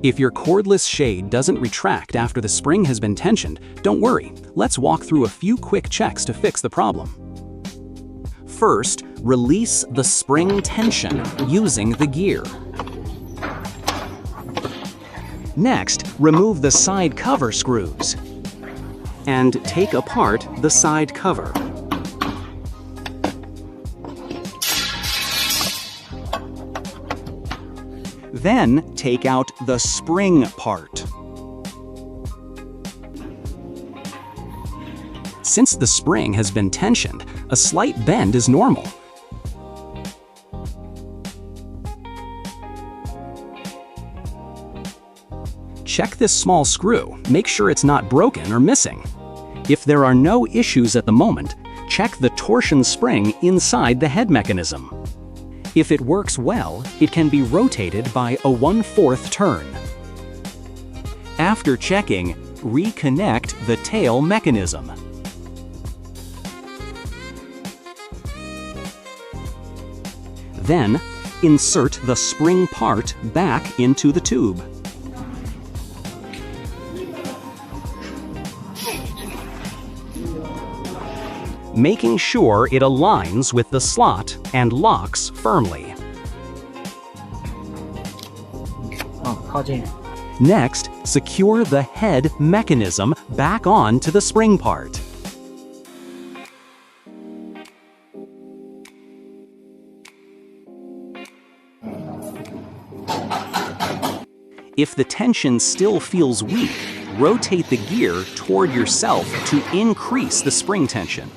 If your cordless shade doesn't retract after the spring has been tensioned, don't worry. Let's walk through a few quick checks to fix the problem. First, release the spring tension using the gear. Next, remove the side cover screws. And take apart the side cover. Then, take out the spring part. Since the spring has been tensioned, a slight bend is normal. Check this small screw, make sure it's not broken or missing. If there are no issues at the moment, check the torsion spring inside the head mechanism. If it works well, it can be rotated by a 1/4 turn. After checking, reconnect the tail mechanism. Then, insert the spring part back into the tube. Making sure it aligns with the slot and locks firmly. Next, secure the head mechanism back onto the spring part. If the tension still feels weak, rotate the gear toward yourself to increase the spring tension.